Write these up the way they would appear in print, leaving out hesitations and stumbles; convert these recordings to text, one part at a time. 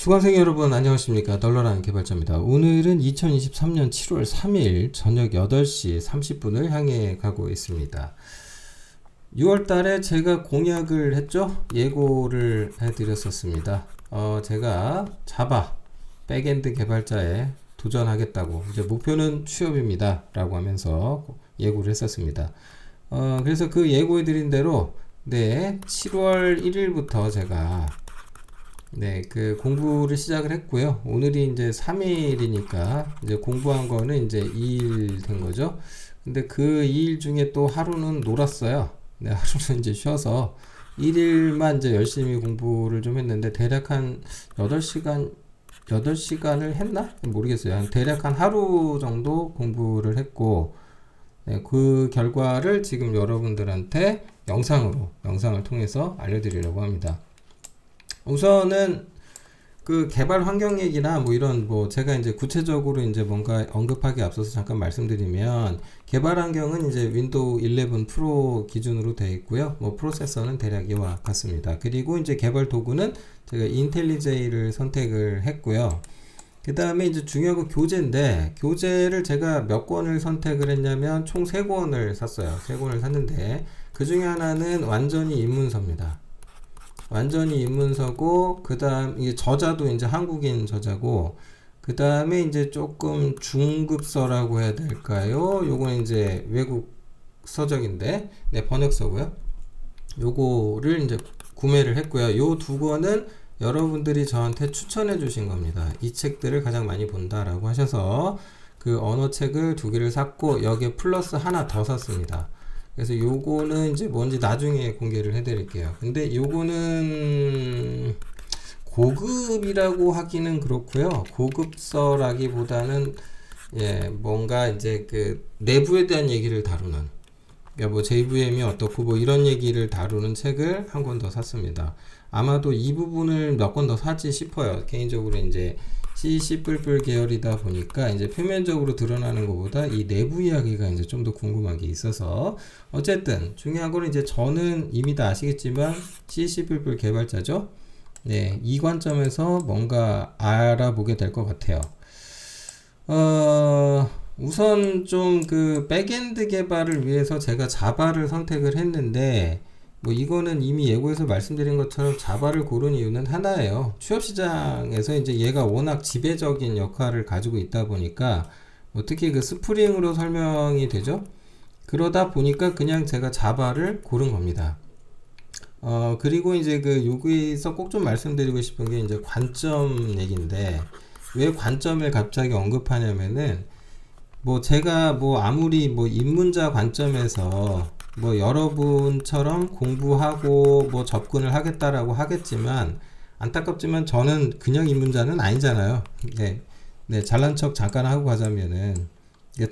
수강생 여러분 안녕하십니까. 널널한 개발자입니다. 오늘은 2023년 7월 3일 저녁 8시 30분을 향해 가고 있습니다. 6월 달에 제가 공약을 했죠. 예고를 해드렸었습니다. 제가 자바 백엔드 개발자에 도전하겠다고, 이제 목표는 취업입니다 라고 하면서 예고를 했었습니다. 그래서 그 예고해드린 대로 7월 1일부터 제가 그 공부를 시작을 했고요. 오늘이 이제 3일이니까 이제 공부한 거는 이제 2일 된 거죠. 근데 그 2일 중에 또 하루는 놀았어요. 하루는 이제 쉬어서 1일만 이제 열심히 공부를 좀 했는데 대략 한 8시간을 했나? 모르겠어요. 대략 한 하루 정도 공부를 했고, 그 결과를 지금 여러분들한테 영상을 통해서 알려드리려고 합니다. 우선은 그 개발 환경 얘기나 이런 제가 이제 구체적으로 이제 뭔가 언급하기 앞서서 잠깐 말씀드리면, 개발 환경은 이제 윈도우 11 프로 기준으로 되어 있고요. 프로세서는 대략 이와 같습니다. 그리고 이제 개발 도구는 제가 인텔리제이를 선택을 했고요. 그 다음에 이제 중요한 건 교재인데, 교재를 제가 몇 권을 선택을 했냐면 총 3권을 샀어요. 3권을 샀는데 그 중에 하나는 완전히 입문서입니다. 완전히 입문서고, 그 다음 이게 저자도 이제 한국인 저자고, 그 다음에 이제 조금 중급서라고 해야 될까요? 요건 이제 외국 서적인데, 번역서고요. 요거를 이제 구매를 했고요. 요 2권은 여러분들이 저한테 추천해 주신 겁니다. 이 책들을 가장 많이 본다라고 하셔서 그 언어책을 2개를 샀고, 여기에 플러스 하나 더 샀습니다. 그래서 요거는 이제 뭔지 나중에 공개를 해드릴게요. 근데 요거는 고급이라고 하기는 그렇고요. 고급서라기보다는 뭔가 이제 그 내부에 대한 얘기를 다루는, 그러니까 JVM이 어떻고 이런 얘기를 다루는 책을 한 권 더 샀습니다. 아마도 이 부분을 몇 권 더 사지 싶어요. 개인적으로 이제 C++ 계열이다 보니까 이제 표면적으로 드러나는 것보다 이 내부 이야기가 이제 좀 더 궁금한 게 있어서, 어쨌든 중요한 거는 이제 저는 이미 다 아시겠지만 C++ 개발자죠. 이 관점에서 뭔가 알아보게 될 것 같아요. 우선 좀 그 백엔드 개발을 위해서 제가 자바를 선택을 했는데, 이거는 이미 예고에서 말씀드린 것처럼 자바를 고른 이유는 하나예요. 취업시장에서 이제 얘가 워낙 지배적인 역할을 가지고 있다 보니까, 특히 그 스프링으로 설명이 되죠. 그러다 보니까 그냥 제가 자바를 고른 겁니다. 그리고 이제 여기서 꼭 좀 말씀드리고 싶은 게 이제 관점 얘기인데, 왜 관점을 갑자기 언급하냐면은, 제가 아무리 입문자 관점에서 여러분처럼 공부하고 접근을 하겠다라고 하겠지만, 안타깝지만 저는 그냥 입문자는 아니잖아요. 잘난 척 잠깐 하고 가자면은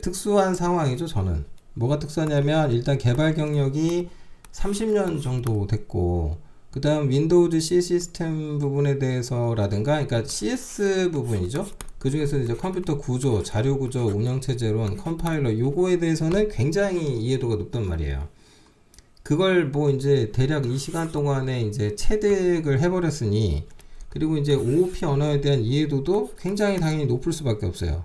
특수한 상황이죠. 저는 뭐가 특수하냐면, 일단 개발 경력이 30년 정도 됐고, 그 다음 윈도우즈 C 시스템 부분에 대해서라든가, 그러니까 CS 부분이죠. 그 중에서 이제 컴퓨터 구조, 자료 구조, 운영체제론, 컴파일러, 요거에 대해서는 굉장히 이해도가 높단 말이에요. 그걸 이제 대략 이 시간 동안에 이제 체득을 해버렸으니, 그리고 이제 OOP 언어에 대한 이해도도 굉장히 당연히 높을 수밖에 없어요.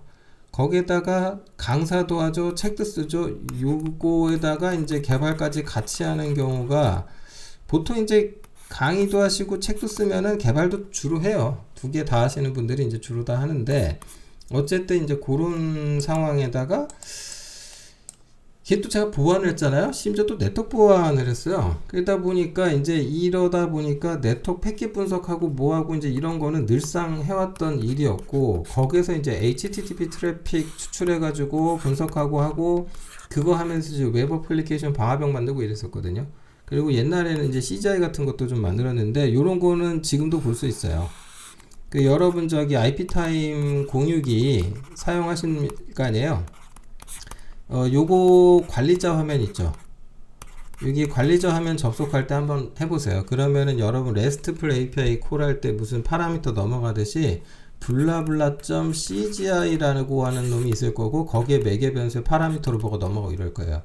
거기에다가 강사도 하죠, 책도 쓰죠. 요거에다가 이제 개발까지 같이 하는 경우가, 보통 이제 강의도 하시고 책도 쓰면은 개발도 주로 해요. 2개 다 하시는 분들이 이제 주로 다 하는데, 어쨌든 이제 그런 상황에다가 이게 또 제가 보완을 했잖아요. 심지어 또 네트워크 보완을 했어요. 그러다 보니까 이러다 보니까 네트워크 패킷 분석하고 뭐하고 이제 이런 거는 늘상 해왔던 일이었고, 거기에서 이제 HTTP 트래픽 추출해가지고 분석하고 하고, 그거 하면서 이제 웹 어플리케이션 방화벽 만들고 이랬었거든요. 그리고 옛날에는 이제 CGI 같은 것도 좀 만들었는데, 요런 거는 지금도 볼 수 있어요. 여러분 IP타임 공유기 사용하신 거 아니에요? 요거 관리자 화면 있죠. 여기 관리자 화면 접속할 때 한번 해보세요. 그러면은 여러분 RESTful API 콜 할 때 무슨 파라미터 넘어가듯이 블라블라.cgi라고 하는 놈이 있을 거고, 거기에 매개 변수의 파라미터로 보고 넘어가고 이럴 거예요.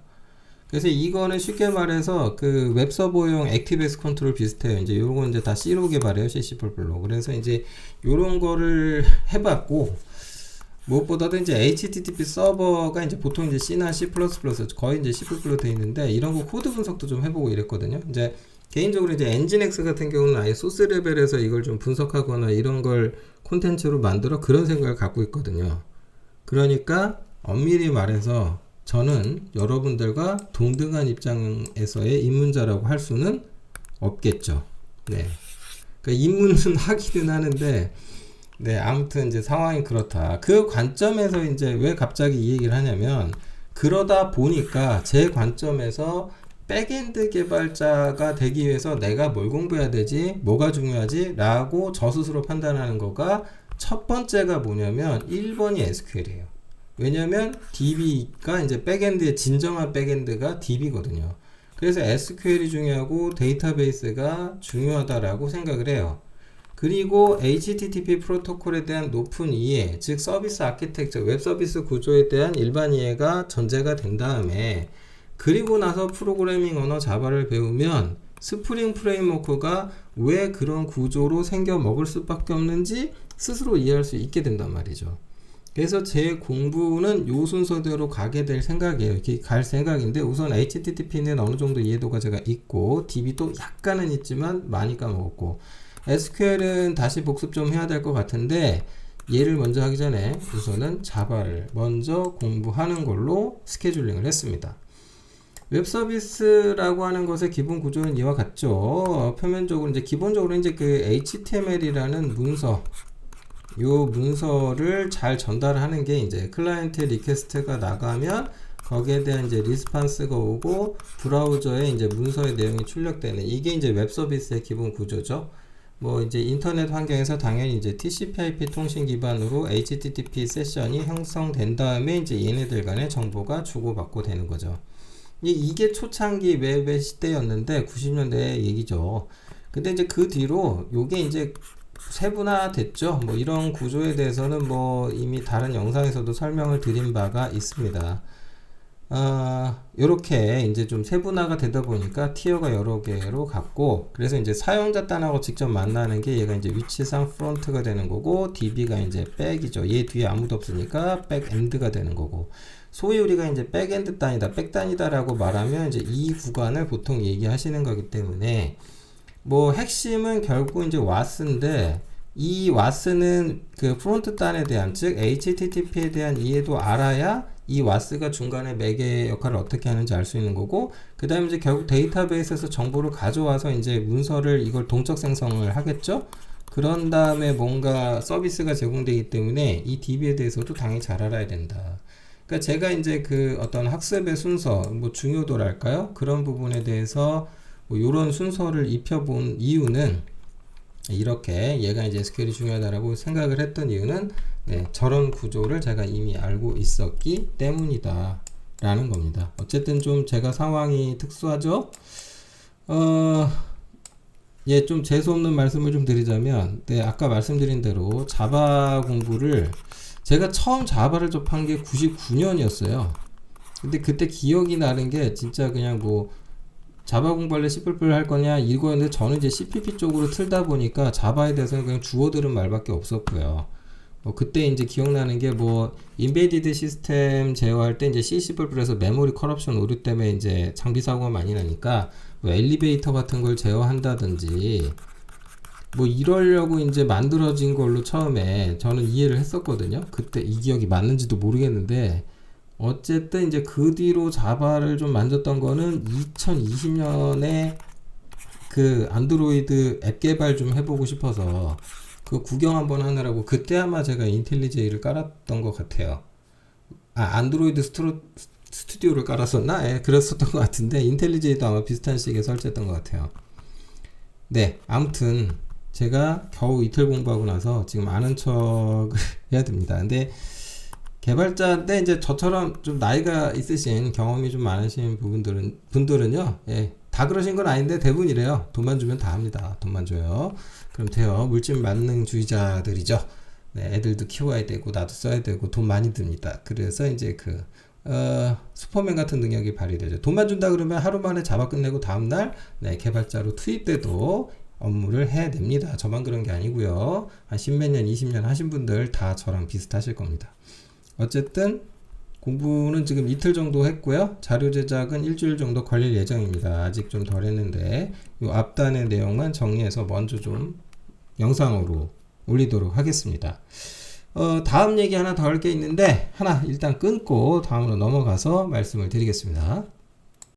그래서 이거는 쉽게 말해서 그 웹서버용 액티브엑스 컨트롤 비슷해요. 이제 요건 이제 다 C로 개발해요. C++로. 그래서 이제 요런 거를 해봤고, 무엇보다도 이제 HTTP 서버가 이제 보통 이제 C나 C++ 거의 이제 C++로 되어 있는데, 이런 거 코드 분석도 좀 해보고 이랬거든요. 이제 개인적으로 이제 엔진X 같은 경우는 아예 소스 레벨에서 이걸 좀 분석하거나 이런 걸 콘텐츠로 만들어 그런 생각을 갖고 있거든요. 그러니까 엄밀히 말해서 저는 여러분들과 동등한 입장에서의 입문자라고 할 수는 없겠죠. 네. 그러니까 입문은 하기는 하는데, 네, 아무튼 이제 상황이 그렇다. 그 관점에서 이제 왜 갑자기 이 얘기를 하냐면, 그러다 보니까 제 관점에서 백엔드 개발자가 되기 위해서 내가 뭘 공부해야 되지? 뭐가 중요하지? 라고 저 스스로 판단하는 거가 첫 번째가 뭐냐면 1번이 SQL이에요. 왜냐면 DB가 이제 백엔드의 진정한 백엔드가 DB거든요. 그래서 SQL이 중요하고 데이터베이스가 중요하다라고 생각을 해요. 그리고 HTTP 프로토콜에 대한 높은 이해, 즉 서비스 아키텍처, 웹 서비스 구조에 대한 일반 이해가 전제가 된 다음에, 그리고 나서 프로그래밍 언어 자바를 배우면 스프링 프레임워크가 왜 그런 구조로 생겨 먹을 수밖에 없는지 스스로 이해할 수 있게 된단 말이죠. 그래서 제 공부는 요 순서대로 가게 될 생각이에요. 이렇게 갈 생각인데, 우선 HTTP는 어느 정도 이해도가 제가 있고, DB도 약간은 있지만 많이 까먹었고, SQL은 다시 복습 좀 해야 될 것 같은데, 얘를 먼저 하기 전에 우선은 자바를 먼저 공부하는 걸로 스케줄링을 했습니다. 웹 서비스라고 하는 것의 기본 구조는 이와 같죠. 표면적으로 이제 기본적으로 이제 그 HTML이라는 문서, 요 문서를 잘 전달하는 게 이제 클라이언트 리퀘스트가 나가면 거기에 대한 이제 리스판스가 오고 브라우저에 이제 문서의 내용이 출력되는, 이게 이제 웹 서비스의 기본 구조죠. 뭐 이제 인터넷 환경에서 당연히 이제 TCP/IP 통신 기반으로 HTTP 세션이 형성된 다음에 이제 얘네들 간의 정보가 주고받고 되는 거죠. 이게 초창기 웹의 시대였는데 90년대 얘기죠. 근데 이제 그 뒤로 요게 이제 세분화 됐죠. 뭐 이런 구조에 대해서는 뭐 이미 다른 영상에서도 설명을 드린 바가 있습니다. 요렇게 이제 좀 세분화가 되다 보니까 티어가 여러 개로 갔고, 그래서 이제 사용자 단하고 직접 만나는 게 얘가 이제 위치상 프론트가 되는 거고, DB가 이제 백이죠. 얘 뒤에 아무도 없으니까 백엔드가 되는 거고, 소위 우리가 이제 백엔드 단이다, 백단이다 라고 말하면 이제 이 구간을 보통 얘기하시는 거기 때문에, 뭐 핵심은 결국 이제 WAS인데, 이 WAS는 그 프론트 단에 대한, 즉 HTTP에 대한 이해도 알아야 이 WAS가 중간에 매개 역할을 어떻게 하는지 알 수 있는 거고, 그 다음에 이제 결국 데이터베이스에서 정보를 가져와서 이제 문서를 이걸 동적 생성을 하겠죠. 그런 다음에 뭔가 서비스가 제공되기 때문에 이 DB에 대해서도 당연히 잘 알아야 된다. 그러니까 제가 이제 그 어떤 학습의 순서, 뭐 중요도랄까요? 그런 부분에 대해서 뭐 요런 순서를 입혀본 이유는, 이렇게 얘가 이제 SQL이 중요하다라고 생각을 했던 이유는, 네, 저런 구조를 제가 이미 알고 있었기 때문이다 라는 겁니다. 어쨌든 좀 제가 상황이 특수하죠. 예, 좀 재수없는 말씀을 좀 드리자면, 네, 아까 말씀드린 대로 자바 공부를, 제가 처음 자바를 접한 게 99년이었어요. 근데 그때 기억이 나는 게 진짜 그냥 뭐 자바 공부할래 C++ 할 거냐 이거였는데, 저는 이제 CPP 쪽으로 틀다 보니까 자바에 대해서는 그냥 주워 들은 말밖에 없었고요. 그때 이제 기억나는 게 뭐 인베디드 시스템 제어할 때 이제 C++에서 메모리 커럽션 오류 때문에 이제 장비 사고가 많이 나니까 뭐 엘리베이터 같은 걸 제어한다든지 뭐 이러려고 이제 만들어진 걸로 처음에 저는 이해를 했었거든요. 그때 이 기억이 맞는지도 모르겠는데, 어쨌든 이제 그 뒤로 자바를 좀 만졌던 거는 2020년에 그 안드로이드 앱 개발 좀 해보고 싶어서 그 구경 한번 하느라고, 그때 아마 제가 인텔리제이를 깔았던 것 같아요. 안드로이드 스튜디오를 깔았었나? 예, 그랬었던 것 같은데 인텔리제이도 아마 비슷한 시기에 설치했던 것 같아요. 네, 아무튼 제가 겨우 이틀 공부하고 나서 지금 아는 척을 해야 됩니다. 근데 개발자인데 이제 저처럼 좀 나이가 있으신, 경험이 좀 많으신 분들은요, 예, 다 그러신 건 아닌데 대부분 이래요. 돈만 주면 다 합니다. 돈만 줘요. 그럼 돼요. 물질 만능주의자들이죠. 네, 애들도 키워야 되고 나도 써야 되고 돈 많이 듭니다. 그래서 이제 그 슈퍼맨 같은 능력이 발휘되죠. 돈만 준다 그러면 하루 만에 잡아 끝내고 다음날 개발자로 투입돼도 업무를 해냅니다. 저만 그런 게 아니고요. 한 10몇 년, 20년 하신 분들 다 저랑 비슷하실 겁니다. 어쨌든 공부는 지금 이틀 정도 했고요. 자료 제작은 일주일 정도 걸릴 예정입니다. 아직 좀 덜 했는데 요 앞단의 내용만 정리해서 먼저 좀 영상으로 올리도록 하겠습니다. 다음 얘기 하나 더 할 게 있는데 하나 일단 끊고 다음으로 넘어가서 말씀을 드리겠습니다.